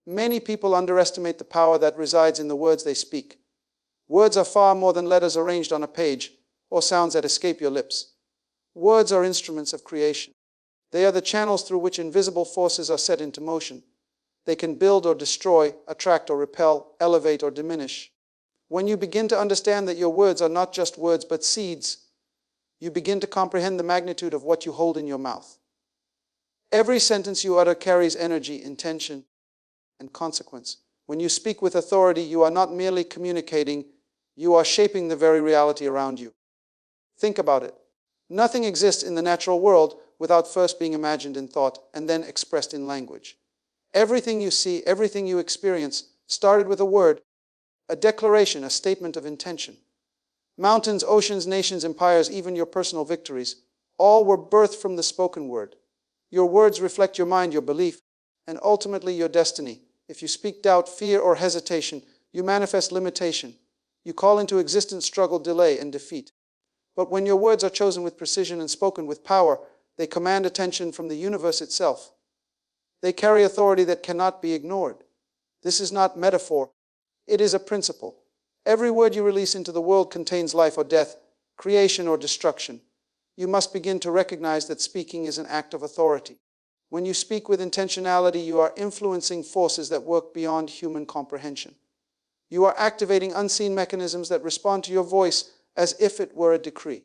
Many people underestimate the power that resides in the words they speak. Words are far more than letters arranged on a page or sounds that escape your lips. Words are instruments of creation. They are the channels through which invisible forces are set into motion. They can build or destroy, attract or repel, elevate or diminish. When you begin to understand that your words are not just words but seeds, you begin to comprehend the magnitude of what you hold in your mouth. Every sentence you utter carries energy, intention, and consequence. When you speak with authority, you are not merely communicating, you are shaping the very reality around you. Think about it. Nothing exists in the natural world without first being imagined in thought and then expressed in language. Everything you see, everything you experience, started with a word, a declaration, a statement of intention. Mountains, oceans, nations, empires, even your personal victories, all were birthed from the spoken word. Your words reflect your mind, your belief, and ultimately your destiny. If you speak doubt, fear, or hesitation, you manifest limitation. You call into existence struggle, delay, and defeat. But when your words are chosen with precision and spoken with power, they command attention from the universe itself. They carry authority that cannot be ignored. This is not metaphor. It is a principle. Every word you release into the world contains life or death, creation or destruction. You must begin to recognize that speaking is an act of authority. When you speak with intentionality, you are influencing forces that work beyond human comprehension. You are activating unseen mechanisms that respond to your voice as if it were a decree.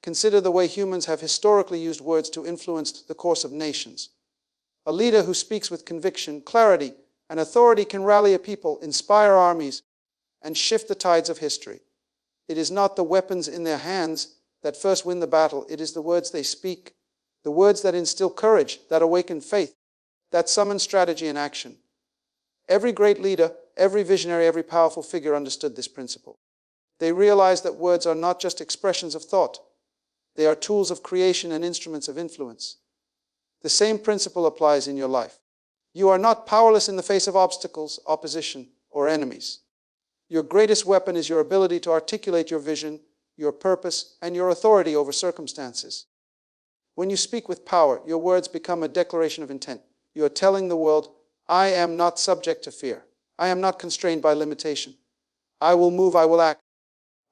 Consider the way humans have historically used words to influence the course of nations. A leader who speaks with conviction, clarity, and authority can rally a people, inspire armies, and shift the tides of history. It is not the weapons in their hands that first win the battle. It is the words they speak, the words that instill courage, that awaken faith, that summon strategy and action. Every great leader, every visionary, every powerful figure understood this principle. They realized that words are not just expressions of thought. They are tools of creation and instruments of influence. The same principle applies in your life. You are not powerless in the face of obstacles, opposition, or enemies. Your greatest weapon is your ability to articulate your vision, your purpose, and your authority over circumstances. When you speak with power, your words become a declaration of intent. You are telling the world, I am not subject to fear. I am not constrained by limitation. I will move, I will act,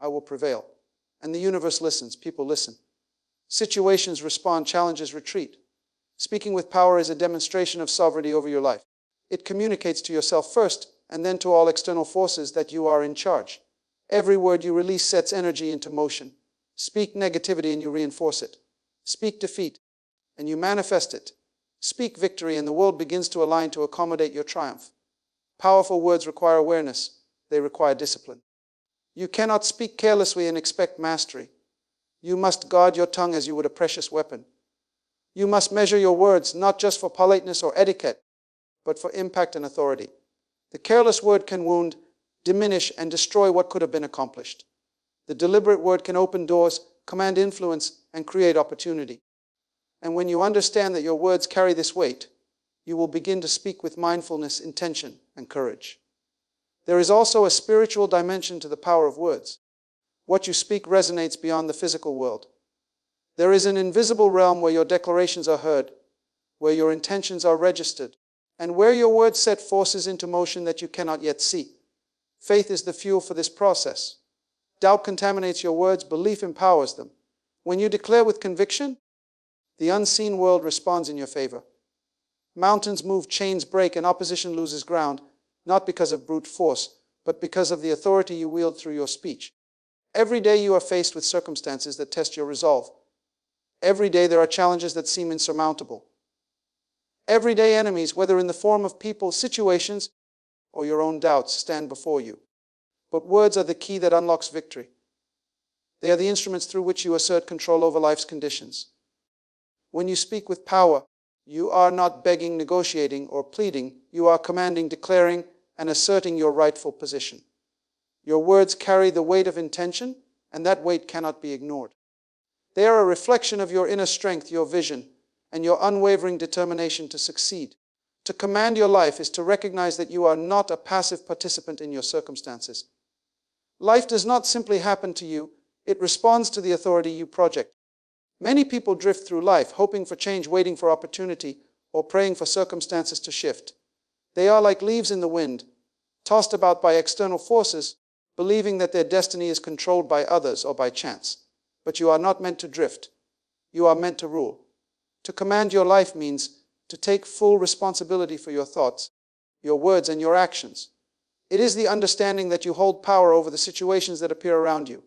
I will prevail. And the universe listens, people listen. Situations respond, challenges retreat. Speaking with power is a demonstration of sovereignty over your life. It communicates to yourself first, and then to all external forces that you are in charge. Every word you release sets energy into motion. Speak negativity and you reinforce it. Speak defeat and you manifest it. Speak victory and the world begins to align to accommodate your triumph. Powerful words require awareness. They require discipline. You cannot speak carelessly and expect mastery. You must guard your tongue as you would a precious weapon. You must measure your words not just for politeness or etiquette, but for impact and authority. The careless word can wound, diminish, and destroy what could have been accomplished. The deliberate word can open doors, command influence, and create opportunity. And when you understand that your words carry this weight, you will begin to speak with mindfulness, intention, and courage. There is also a spiritual dimension to the power of words. What you speak resonates beyond the physical world. There is an invisible realm where your declarations are heard, where your intentions are registered, and where your words set forces into motion that you cannot yet see. Faith is the fuel for this process. Doubt contaminates your words, belief empowers them. When you declare with conviction, the unseen world responds in your favor. Mountains move, chains break, and opposition loses ground, not because of brute force, but because of the authority you wield through your speech. Every day you are faced with circumstances that test your resolve. Every day there are challenges that seem insurmountable. Everyday enemies, whether in the form of people, situations, or your own doubts, stand before you. But words are the key that unlocks victory. They are the instruments through which you assert control over life's conditions. When you speak with power, you are not begging, negotiating, or pleading. You are commanding, declaring, and asserting your rightful position. Your words carry the weight of intention, and that weight cannot be ignored. They are a reflection of your inner strength, your vision, and your unwavering determination to succeed. To command your life is to recognize that you are not a passive participant in your circumstances. Life does not simply happen to you, it responds to the authority you project. Many people drift through life, hoping for change, waiting for opportunity, or praying for circumstances to shift. They are like leaves in the wind, tossed about by external forces, believing that their destiny is controlled by others or by chance. But you are not meant to drift. You are meant to rule. To command your life means to take full responsibility for your thoughts, your words, and your actions. It is the understanding that you hold power over the situations that appear around you.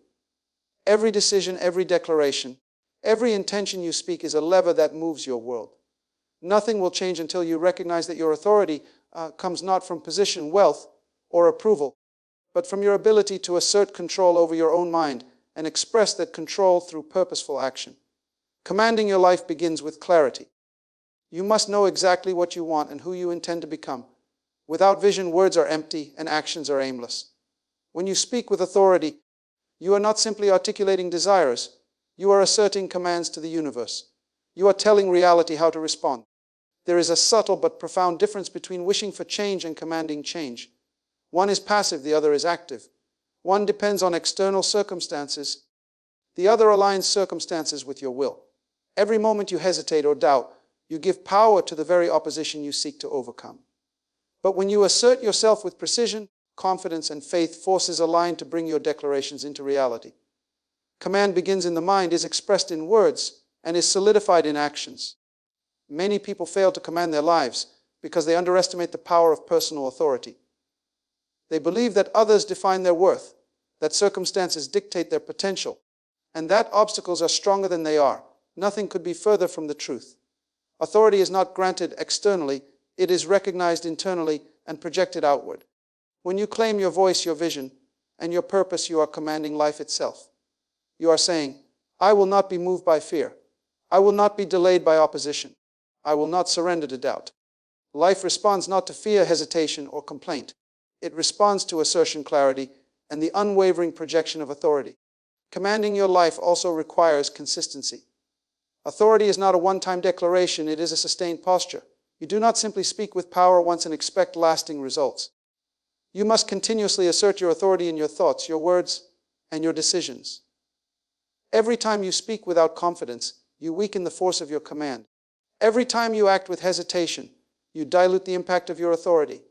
Every decision, every declaration, every intention you speak is a lever that moves your world. Nothing will change until you recognize that your authority comes not from position, wealth, or approval, but from your ability to assert control over your own mind and express that control through purposeful action. Commanding your life begins with clarity. You must know exactly what you want and who you intend to become. Without vision, words are empty and actions are aimless. When you speak with authority, you are not simply articulating desires, you are asserting commands to the universe. You are telling reality how to respond. There is a subtle but profound difference between wishing for change and commanding change. One is passive, the other is active. One depends on external circumstances. The other aligns circumstances with your will. Every moment you hesitate or doubt, you give power to the very opposition you seek to overcome. But when you assert yourself with precision, confidence, and faith, forces align to bring your declarations into reality. Command begins in the mind, is expressed in words, and is solidified in actions. Many people fail to command their lives because they underestimate the power of personal authority. They believe that others define their worth, that circumstances dictate their potential, and that obstacles are stronger than they are. Nothing could be further from the truth. Authority is not granted externally, it is recognized internally and projected outward. When you claim your voice, your vision, and your purpose, you are commanding life itself. You are saying, I will not be moved by fear. I will not be delayed by opposition. I will not surrender to doubt. Life responds not to fear, hesitation, or complaint. It responds to assertion, clarity, and the unwavering projection of authority. Commanding your life also requires consistency. Authority is not a one-time declaration, it is a sustained posture. You do not simply speak with power once and expect lasting results. You must continuously assert your authority in your thoughts, your words, and your decisions. Every time you speak without confidence, you weaken the force of your command. Every time you act with hesitation, you dilute the impact of your authority.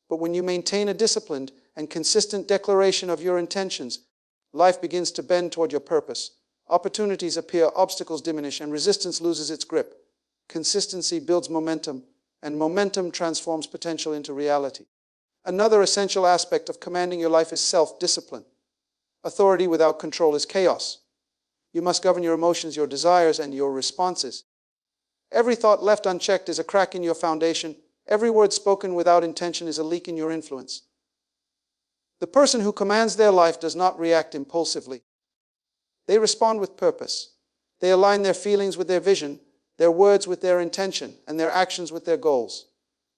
But when you maintain a disciplined and consistent declaration of your intentions, life begins to bend toward your purpose. Opportunities appear, obstacles diminish, and resistance loses its grip. Consistency builds momentum, and momentum transforms potential into reality. Another essential aspect of commanding your life is self-discipline. Authority without control is chaos. You must govern your emotions, your desires, and your responses. Every thought left unchecked is a crack in your foundation. Every word spoken without intention is a leak in your influence. The person who commands their life does not react impulsively. They respond with purpose. They align their feelings with their vision, their words with their intention, and their actions with their goals.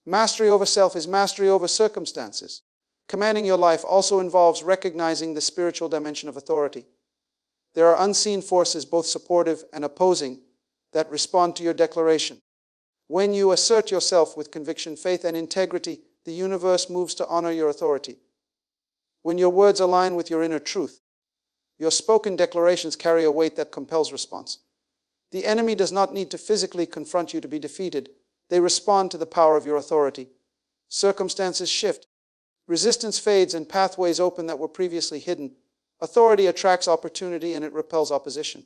Mastery over self is mastery over circumstances. Commanding your life also involves recognizing the spiritual dimension of authority. There are unseen forces, both supportive and opposing, that respond to your declaration. When you assert yourself with conviction, faith, and integrity, the universe moves to honor your authority. When your words align with your inner truth, your spoken declarations carry a weight that compels response. The enemy does not need to physically confront you to be defeated. They respond to the power of your authority. Circumstances shift. Resistance fades and pathways open that were previously hidden. Authority attracts opportunity and it repels opposition.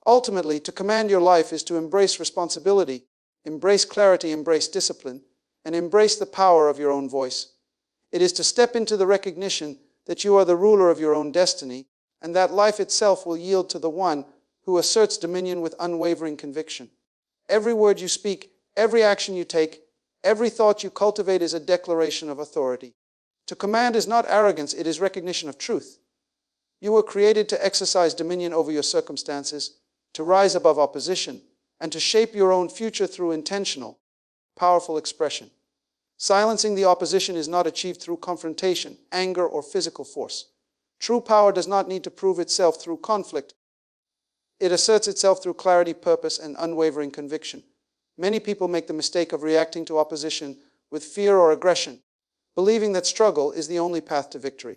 Ultimately, to command your life is to embrace responsibility, embrace clarity, embrace discipline, and embrace the power of your own voice. It is to step into the recognition that you are the ruler of your own destiny, and that life itself will yield to the one who asserts dominion with unwavering conviction. Every word you speak, every action you take, every thought you cultivate is a declaration of authority. To command is not arrogance, it is recognition of truth. You were created to exercise dominion over your circumstances, to rise above opposition, and to shape your own future through intentional, powerful expression. Silencing the opposition is not achieved through confrontation, anger, or physical force. True power does not need to prove itself through conflict. It asserts itself through clarity, purpose, and unwavering conviction. Many people make the mistake of reacting to opposition with fear or aggression, believing that struggle is the only path to victory.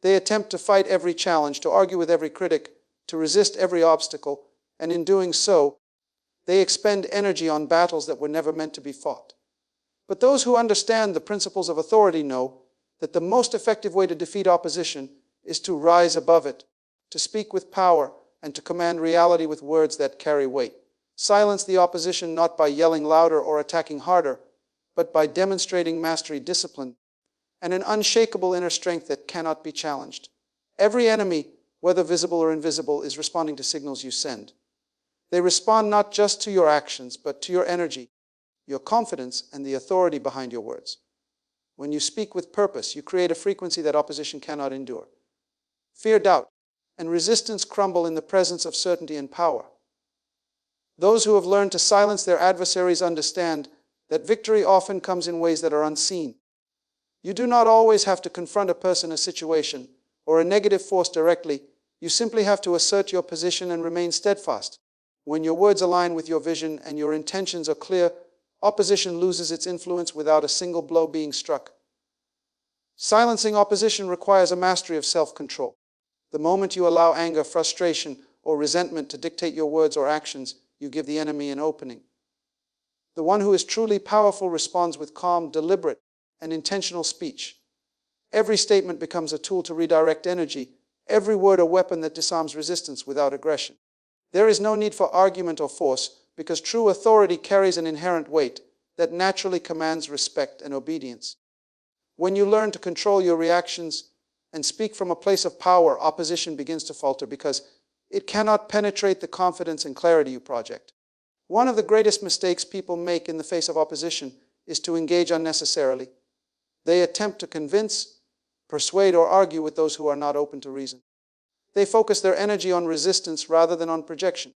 They attempt to fight every challenge, to argue with every critic, to resist every obstacle, and in doing so, they expend energy on battles that were never meant to be fought. But those who understand the principles of authority know that the most effective way to defeat opposition is to rise above it, to speak with power, and to command reality with words that carry weight. Silence the opposition not by yelling louder or attacking harder, but by demonstrating mastery, discipline, and an unshakable inner strength that cannot be challenged. Every enemy, whether visible or invisible, is responding to signals you send. They respond not just to your actions, but to your energy, your confidence, and the authority behind your words. When you speak with purpose, you create a frequency that opposition cannot endure. Fear, doubt, and resistance crumble in the presence of certainty and power. Those who have learned to silence their adversaries understand that victory often comes in ways that are unseen. You do not always have to confront a person, a situation, or a negative force directly. You simply have to assert your position and remain steadfast. When your words align with your vision and your intentions are clear, opposition loses its influence without a single blow being struck. Silencing opposition requires a mastery of self-control. The moment you allow anger, frustration, or resentment to dictate your words or actions, you give the enemy an opening. The one who is truly powerful responds with calm, deliberate, and intentional speech. Every statement becomes a tool to redirect energy, every word a weapon that disarms resistance without aggression. There is no need for argument or force, because true authority carries an inherent weight that naturally commands respect and obedience. When you learn to control your reactions and speak from a place of power, opposition begins to falter because it cannot penetrate the confidence and clarity you project. One of the greatest mistakes people make in the face of opposition is to engage unnecessarily. They attempt to convince, persuade, or argue with those who are not open to reason. They focus their energy on resistance rather than on projection.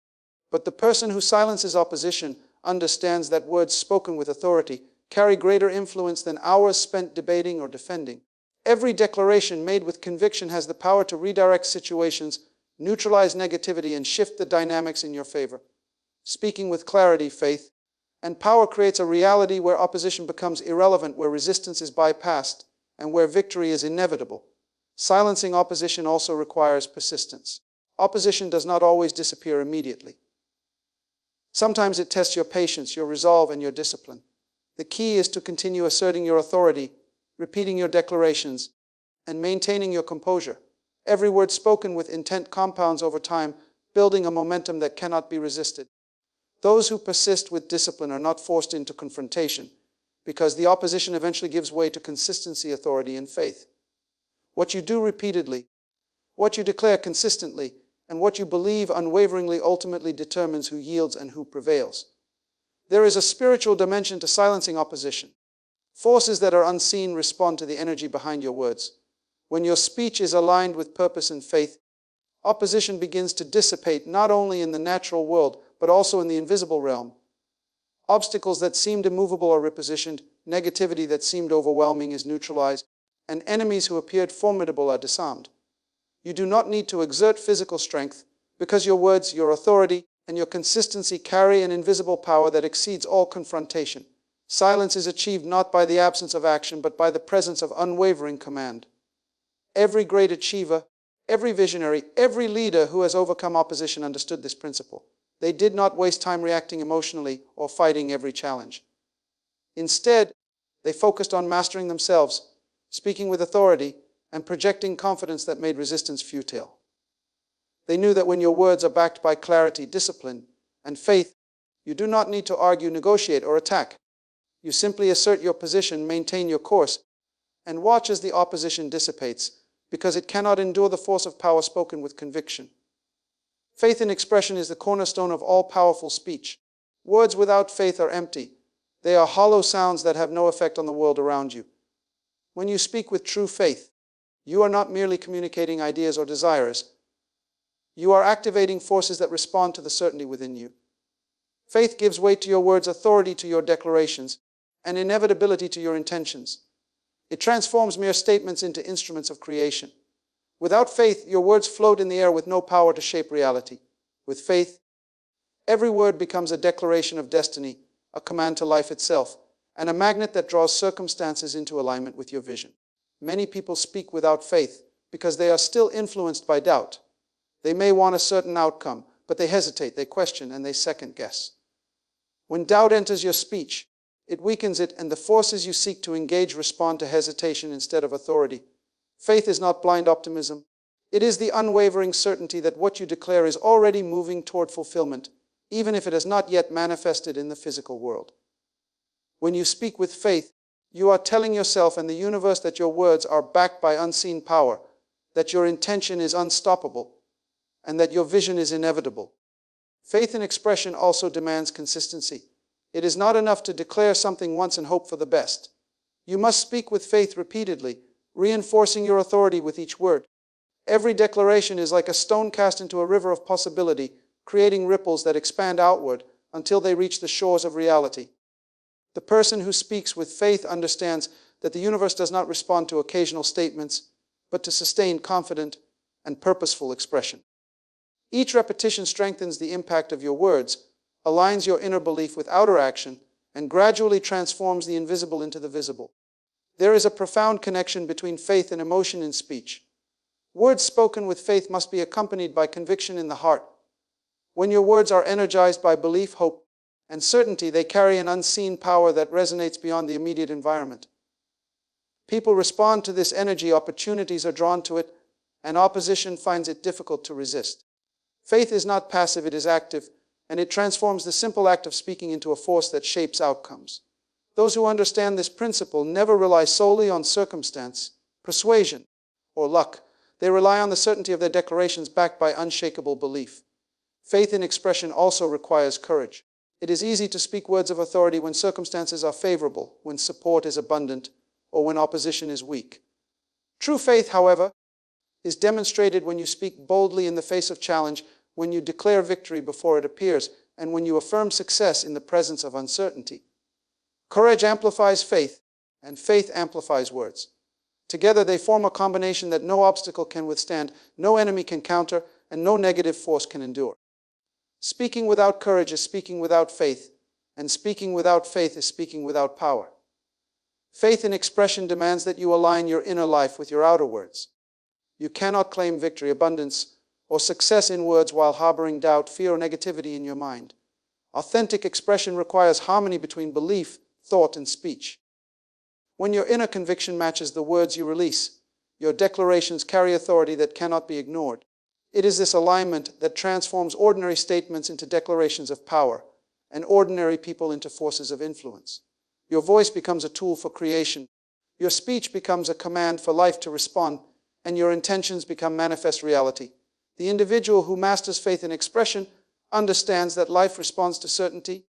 But the person who silences opposition understands that words spoken with authority carry greater influence than hours spent debating or defending. Every declaration made with conviction has the power to redirect situations, neutralize negativity, and shift the dynamics in your favor. Speaking with clarity, faith, and power creates a reality where opposition becomes irrelevant, where resistance is bypassed, and where victory is inevitable. Silencing opposition also requires persistence. Opposition does not always disappear immediately. Sometimes it tests your patience, your resolve, and your discipline. The key is to continue asserting your authority, repeating your declarations, and maintaining your composure. Every word spoken with intent compounds over time, building a momentum that cannot be resisted. Those who persist with discipline are not forced into confrontation, because the opposition eventually gives way to consistency, authority, and faith. What you do repeatedly, what you declare consistently, and what you believe unwaveringly ultimately determines who yields and who prevails. There is a spiritual dimension to silencing opposition. Forces that are unseen respond to the energy behind your words. When your speech is aligned with purpose and faith, opposition begins to dissipate not only in the natural world, but also in the invisible realm. Obstacles that seemed immovable are repositioned, negativity that seemed overwhelming is neutralized, and enemies who appeared formidable are disarmed. You do not need to exert physical strength, because your words, your authority, and your consistency carry an invisible power that exceeds all confrontation. Silence is achieved not by the absence of action, but by the presence of unwavering command. Every great achiever, every visionary, every leader who has overcome opposition understood this principle. They did not waste time reacting emotionally or fighting every challenge. Instead, they focused on mastering themselves, speaking with authority, and projecting confidence that made resistance futile. They knew that when your words are backed by clarity, discipline, and faith, you do not need to argue, negotiate, or attack. You simply assert your position, maintain your course, and watch as the opposition dissipates, because it cannot endure the force of power spoken with conviction. Faith in expression is the cornerstone of all powerful speech. Words without faith are empty. They are hollow sounds that have no effect on the world around you. When you speak with true faith, you are not merely communicating ideas or desires. You are activating forces that respond to the certainty within you. Faith gives weight to your words, authority to your declarations, and inevitability to your intentions. It transforms mere statements into instruments of creation. Without faith, your words float in the air with no power to shape reality. With faith, every word becomes a declaration of destiny, a command to life itself, and a magnet that draws circumstances into alignment with your vision. Many people speak without faith because they are still influenced by doubt. They may want a certain outcome, but they hesitate, they question, and they second guess. When doubt enters your speech, It weakens it, and the forces you seek to engage respond to hesitation instead of authority. Faith is not blind optimism. It is the unwavering certainty that what you declare is already moving toward fulfillment, even if it has not yet manifested in the physical world. When you speak with faith, you are telling yourself and the universe that your words are backed by unseen power, that your intention is unstoppable, and that your vision is inevitable. Faith in expression also demands consistency. It is not enough to declare something once and hope for the best. You must speak with faith repeatedly, reinforcing your authority with each word. Every declaration is like a stone cast into a river of possibility, creating ripples that expand outward until they reach the shores of reality. The person who speaks with faith understands that the universe does not respond to occasional statements, but to sustained, confident, and purposeful expression. Each repetition strengthens the impact of your words, aligns your inner belief with outer action, and gradually transforms the invisible into the visible. There is a profound connection between faith and emotion in speech. Words spoken with faith must be accompanied by conviction in the heart. When your words are energized by belief, hope, and certainty, they carry an unseen power that resonates beyond the immediate environment. People respond to this energy, opportunities are drawn to it, and opposition finds it difficult to resist. Faith is not passive, it is active, and it transforms the simple act of speaking into a force that shapes outcomes. Those who understand this principle never rely solely on circumstance, persuasion, or luck. They rely on the certainty of their declarations backed by unshakable belief. Faith in expression also requires courage. It is easy to speak words of authority when circumstances are favorable, when support is abundant, or when opposition is weak. True faith, however, is demonstrated when you speak boldly in the face of challenge, when you declare victory before it appears, and when you affirm success in the presence of uncertainty. Courage amplifies faith, and faith amplifies words. Together they form a combination that no obstacle can withstand, no enemy can counter, and no negative force can endure. Speaking without courage is speaking without faith, and speaking without faith is speaking without power. Faith in expression demands that you align your inner life with your outer words. You cannot claim victory, abundance, or success in words while harboring doubt, fear, or negativity in your mind. Authentic expression requires harmony between belief, thought, and speech. When your inner conviction matches the words you release, your declarations carry authority that cannot be ignored. It is this alignment that transforms ordinary statements into declarations of power, and ordinary people into forces of influence. Your voice becomes a tool for creation. Your speech becomes a command for life to respond, and your intentions become manifest reality. The individual who masters faith in expression understands that life responds to certainty,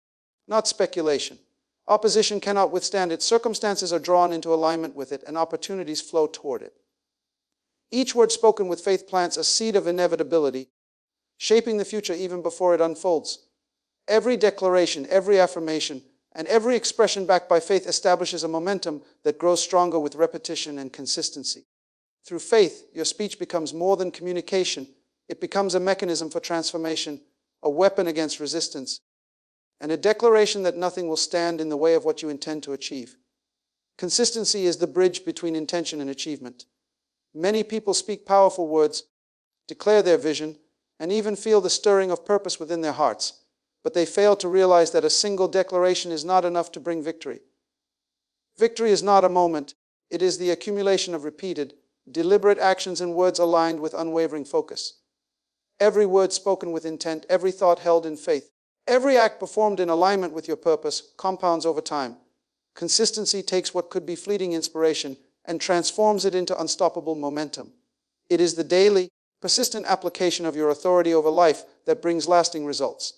not speculation. Opposition cannot withstand it. Circumstances are drawn into alignment with it, and opportunities flow toward it. Each word spoken with faith plants a seed of inevitability, shaping the future even before it unfolds. Every declaration, every affirmation, and every expression backed by faith establishes a momentum that grows stronger with repetition and consistency. Through faith, your speech becomes more than communication. It becomes a mechanism for transformation, a weapon against resistance, and a declaration that nothing will stand in the way of what you intend to achieve. Consistency is the bridge between intention and achievement. Many people speak powerful words, declare their vision, and even feel the stirring of purpose within their hearts, but they fail to realize that a single declaration is not enough to bring victory. Victory is not a moment. It is the accumulation of repeated, deliberate actions and words aligned with unwavering focus. Every word spoken with intent, every thought held in faith, every act performed in alignment with your purpose compounds over time. Consistency takes what could be fleeting inspiration and transforms it into unstoppable momentum. It is the daily, persistent application of your authority over life that brings lasting results.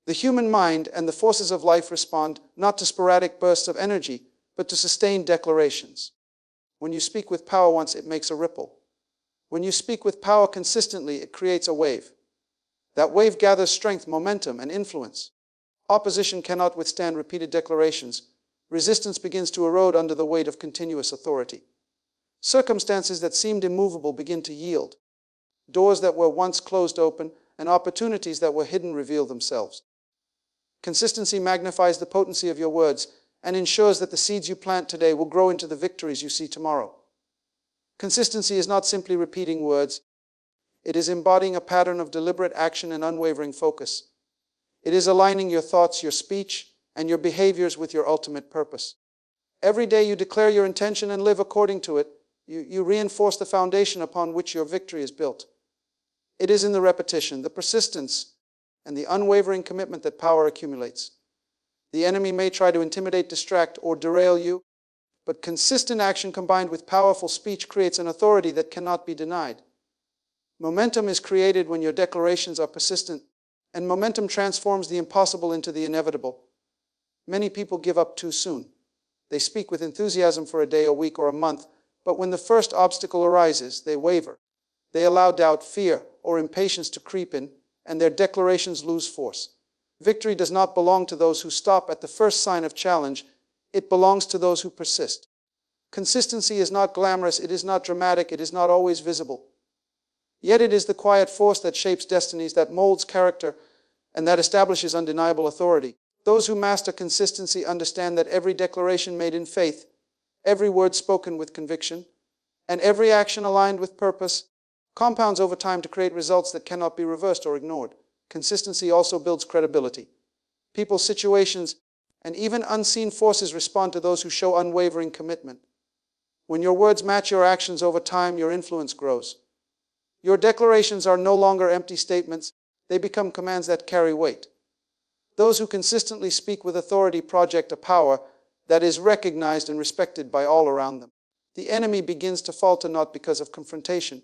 The human mind and the forces of life respond not to sporadic bursts of energy, but to sustained declarations. When you speak with power once, it makes a ripple. When you speak with power consistently, it creates a wave. That wave gathers strength, momentum, and influence. Opposition cannot withstand repeated declarations. Resistance begins to erode under the weight of continuous authority. Circumstances that seemed immovable begin to yield. Doors that were once closed open, and opportunities that were hidden reveal themselves. Consistency magnifies the potency of your words and ensures that the seeds you plant today will grow into the victories you see tomorrow. Consistency is not simply repeating words. It is embodying a pattern of deliberate action and unwavering focus. It is aligning your thoughts, your speech, and your behaviors with your ultimate purpose. Every day you declare your intention and live according to it, you reinforce the foundation upon which your victory is built. It is in the repetition, the persistence, and the unwavering commitment that power accumulates. The enemy may try to intimidate, distract, or derail you, but consistent action combined with powerful speech creates an authority that cannot be denied. Momentum is created when your declarations are persistent, and momentum transforms the impossible into the inevitable. Many people give up too soon. They speak with enthusiasm for a day, a week, or a month, but when the first obstacle arises, they waver. They allow doubt, fear, or impatience to creep in, and their declarations lose force. Victory does not belong to those who stop at the first sign of challenge. It belongs to those who persist. Consistency is not glamorous, it is not dramatic, it is not always visible. Yet it is the quiet force that shapes destinies, that molds character, and that establishes undeniable authority. Those who master consistency understand that every declaration made in faith, every word spoken with conviction, and every action aligned with purpose compounds over time to create results that cannot be reversed or ignored. Consistency also builds credibility. People, situations, and even unseen forces respond to those who show unwavering commitment. When your words match your actions over time, your influence grows. Your declarations are no longer empty statements, they become commands that carry weight. Those who consistently speak with authority project a power that is recognized and respected by all around them. The enemy begins to falter not because of confrontation,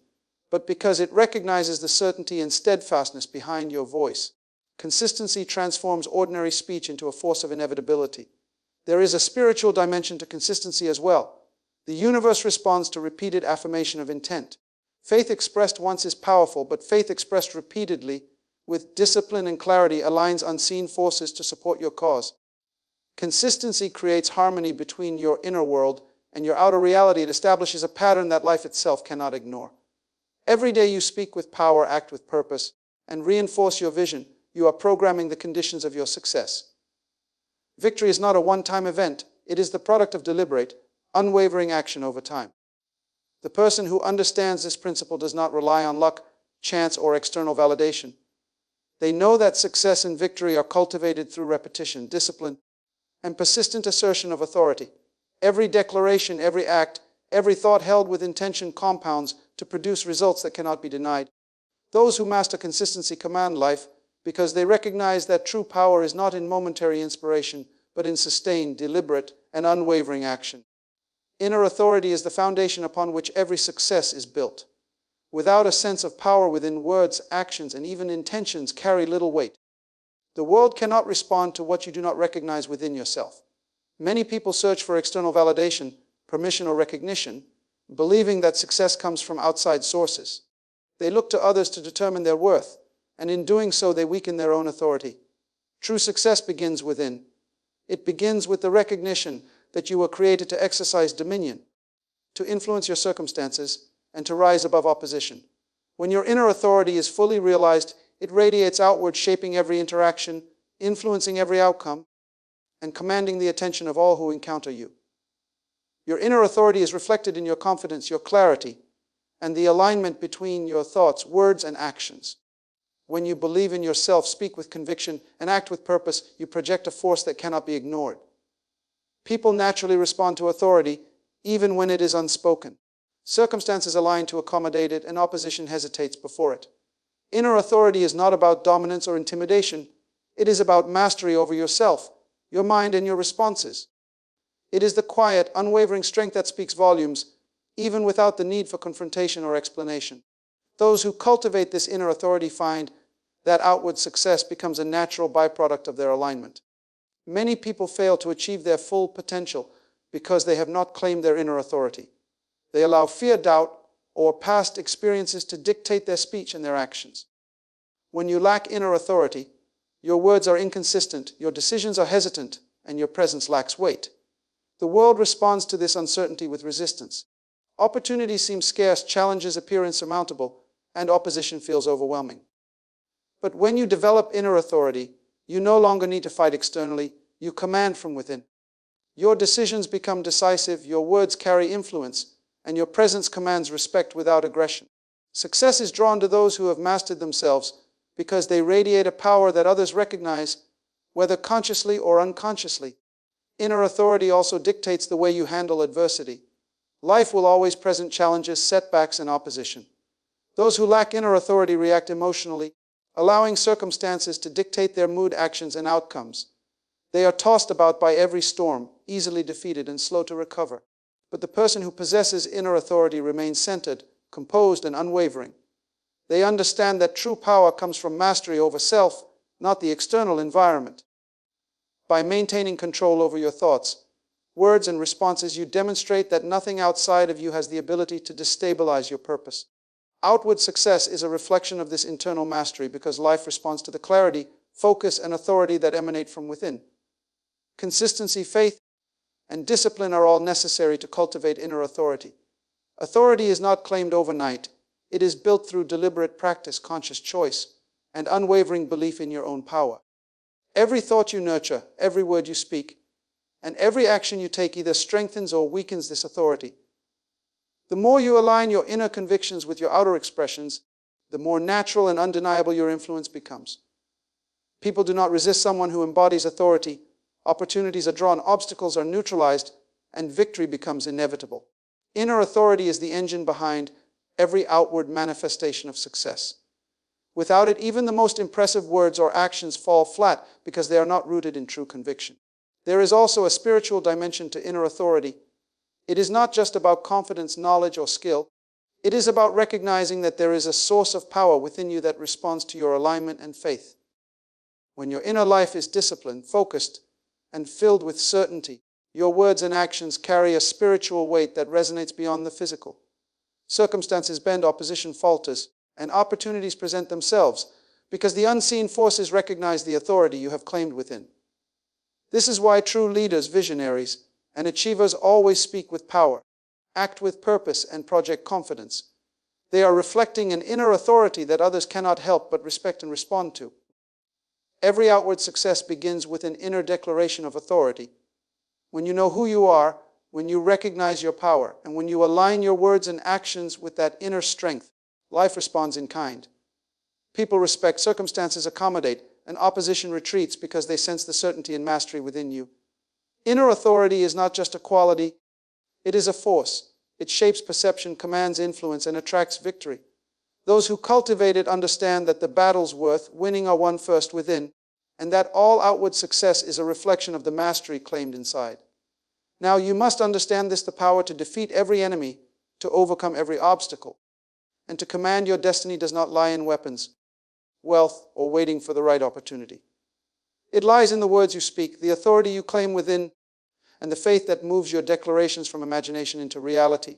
but because it recognizes the certainty and steadfastness behind your voice. Consistency transforms ordinary speech into a force of inevitability. There is a spiritual dimension to consistency as well. The universe responds to repeated affirmation of intent. Faith expressed once is powerful, but faith expressed repeatedly with discipline and clarity aligns unseen forces to support your cause. Consistency creates harmony between your inner world and your outer reality. It establishes a pattern that life itself cannot ignore. Every day you speak with power, act with purpose, and reinforce your vision, you are programming the conditions of your success. Victory is not a one-time event. It is the product of deliberate, unwavering action over time. The person who understands this principle does not rely on luck, chance, or external validation. They know that success and victory are cultivated through repetition, discipline, and persistent assertion of authority. Every declaration, every act, every thought held with intention compounds to produce results that cannot be denied. Those who master consistency command life because they recognize that true power is not in momentary inspiration, but in sustained, deliberate, and unwavering action. Inner authority is the foundation upon which every success is built. Without a sense of power within, words, actions, and even intentions carry little weight. The world cannot respond to what you do not recognize within yourself. Many people search for external validation, permission, or recognition, believing that success comes from outside sources. They look to others to determine their worth, and in doing so they weaken their own authority. True success begins within. It begins with the recognition that you were created to exercise dominion, to influence your circumstances, and to rise above opposition. When your inner authority is fully realized, it radiates outward, shaping every interaction, influencing every outcome, and commanding the attention of all who encounter you. Your inner authority is reflected in your confidence, your clarity, and the alignment between your thoughts, words, and actions. When you believe in yourself, speak with conviction, and act with purpose, you project a force that cannot be ignored. People naturally respond to authority, even when it is unspoken. Circumstances align to accommodate it, and opposition hesitates before it. Inner authority is not about dominance or intimidation. It is about mastery over yourself, your mind, and your responses. It is the quiet, unwavering strength that speaks volumes, even without the need for confrontation or explanation. Those who cultivate this inner authority find that outward success becomes a natural byproduct of their alignment. Many people fail to achieve their full potential because they have not claimed their inner authority. They allow fear, doubt, or past experiences to dictate their speech and their actions. When you lack inner authority, your words are inconsistent, your decisions are hesitant, and your presence lacks weight. The world responds to this uncertainty with resistance. Opportunities seem scarce, challenges appear insurmountable, and opposition feels overwhelming. But when you develop inner authority, you no longer need to fight externally, you command from within. Your decisions become decisive, your words carry influence, and your presence commands respect without aggression. Success is drawn to those who have mastered themselves because they radiate a power that others recognize whether consciously or unconsciously. Inner authority also dictates the way you handle adversity. Life will always present challenges, setbacks, and opposition. Those who lack inner authority react emotionally, allowing circumstances to dictate their mood, actions, and outcomes. They are tossed about by every storm, easily defeated and slow to recover. But the person who possesses inner authority remains centered, composed, and unwavering. They understand that true power comes from mastery over self, not the external environment. By maintaining control over your thoughts, words, and responses, you demonstrate that nothing outside of you has the ability to destabilize your purpose. Outward success is a reflection of this internal mastery because life responds to the clarity, focus, and authority that emanate from within. Consistency, faith, and discipline are all necessary to cultivate inner authority. Authority is not claimed overnight. It is built through deliberate practice, conscious choice, and unwavering belief in your own power. Every thought you nurture, every word you speak, and every action you take either strengthens or weakens this authority. The more you align your inner convictions with your outer expressions, the more natural and undeniable your influence becomes. People do not resist someone who embodies authority. Opportunities are drawn, obstacles are neutralized, and victory becomes inevitable. Inner authority is the engine behind every outward manifestation of success. Without it, even the most impressive words or actions fall flat because they are not rooted in true conviction. There is also a spiritual dimension to inner authority. It is not just about confidence, knowledge, or skill. It is about recognizing that there is a source of power within you that responds to your alignment and faith. When your inner life is disciplined, focused, and filled with certainty, your words and actions carry a spiritual weight that resonates beyond the physical. Circumstances bend, opposition falters, and opportunities present themselves because the unseen forces recognize the authority you have claimed within. This is why true leaders, visionaries, and achievers always speak with power, act with purpose, and project confidence. They are reflecting an inner authority that others cannot help but respect and respond to. Every outward success begins with an inner declaration of authority. When you know who you are, when you recognize your power, and when you align your words and actions with that inner strength, life responds in kind. People respect, circumstances accommodate, and opposition retreats because they sense the certainty and mastery within you. Inner authority is not just a quality, it is a force. It shapes perception, commands influence, and attracts victory. Those who cultivate it understand that the battles worth winning are won first within, and that all outward success is a reflection of the mastery claimed inside. Now you must understand this: the power to defeat every enemy, to overcome every obstacle, and to command your destiny does not lie in weapons, wealth, or waiting for the right opportunity. It lies in the words you speak, the authority you claim within, and the faith that moves your declarations from imagination into reality.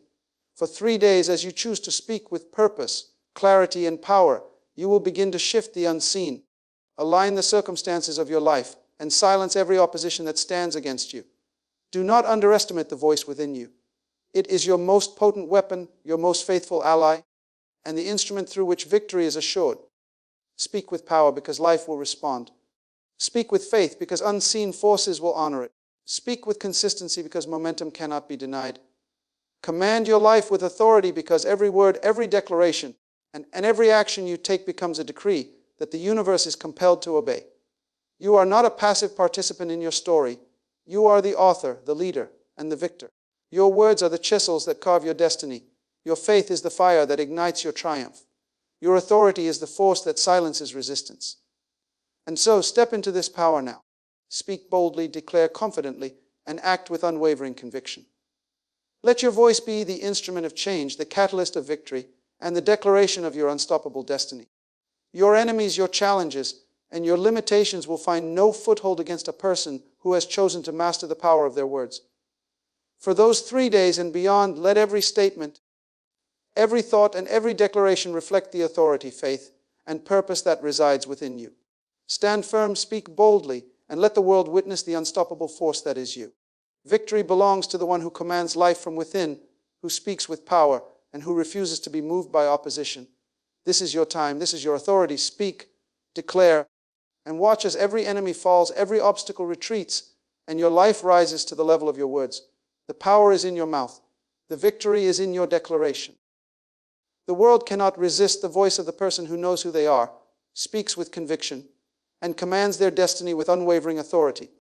For 3 days, as you choose to speak with purpose, clarity, and power, you will begin to shift the unseen, align the circumstances of your life, and silence every opposition that stands against you. Do not underestimate the voice within you. It is your most potent weapon, your most faithful ally, and the instrument through which victory is assured. Speak with power because life will respond. Speak with faith because unseen forces will honor it. Speak with consistency because momentum cannot be denied. Command your life with authority because every word, every declaration, and every action you take becomes a decree that the universe is compelled to obey. You are not a passive participant in your story. You are the author, the leader, and the victor. Your words are the chisels that carve your destiny. Your faith is the fire that ignites your triumph. Your authority is the force that silences resistance. And so, step into this power now. Speak boldly, declare confidently, and act with unwavering conviction. Let your voice be the instrument of change, the catalyst of victory, and the declaration of your unstoppable destiny. Your enemies, your challenges, and your limitations will find no foothold against a person who has chosen to master the power of their words. For those 3 days and beyond, let every statement, every thought, and every declaration reflect the authority, faith, and purpose that resides within you. Stand firm, speak boldly, and let the world witness the unstoppable force that is you. Victory belongs to the one who commands life from within, who speaks with power, and who refuses to be moved by opposition. This is your time. This is your authority. Speak, declare, and watch as every enemy falls, every obstacle retreats, and your life rises to the level of your words. The power is in your mouth. The victory is in your declaration. The world cannot resist the voice of the person who knows who they are, speaks with conviction, and commands their destiny with unwavering authority.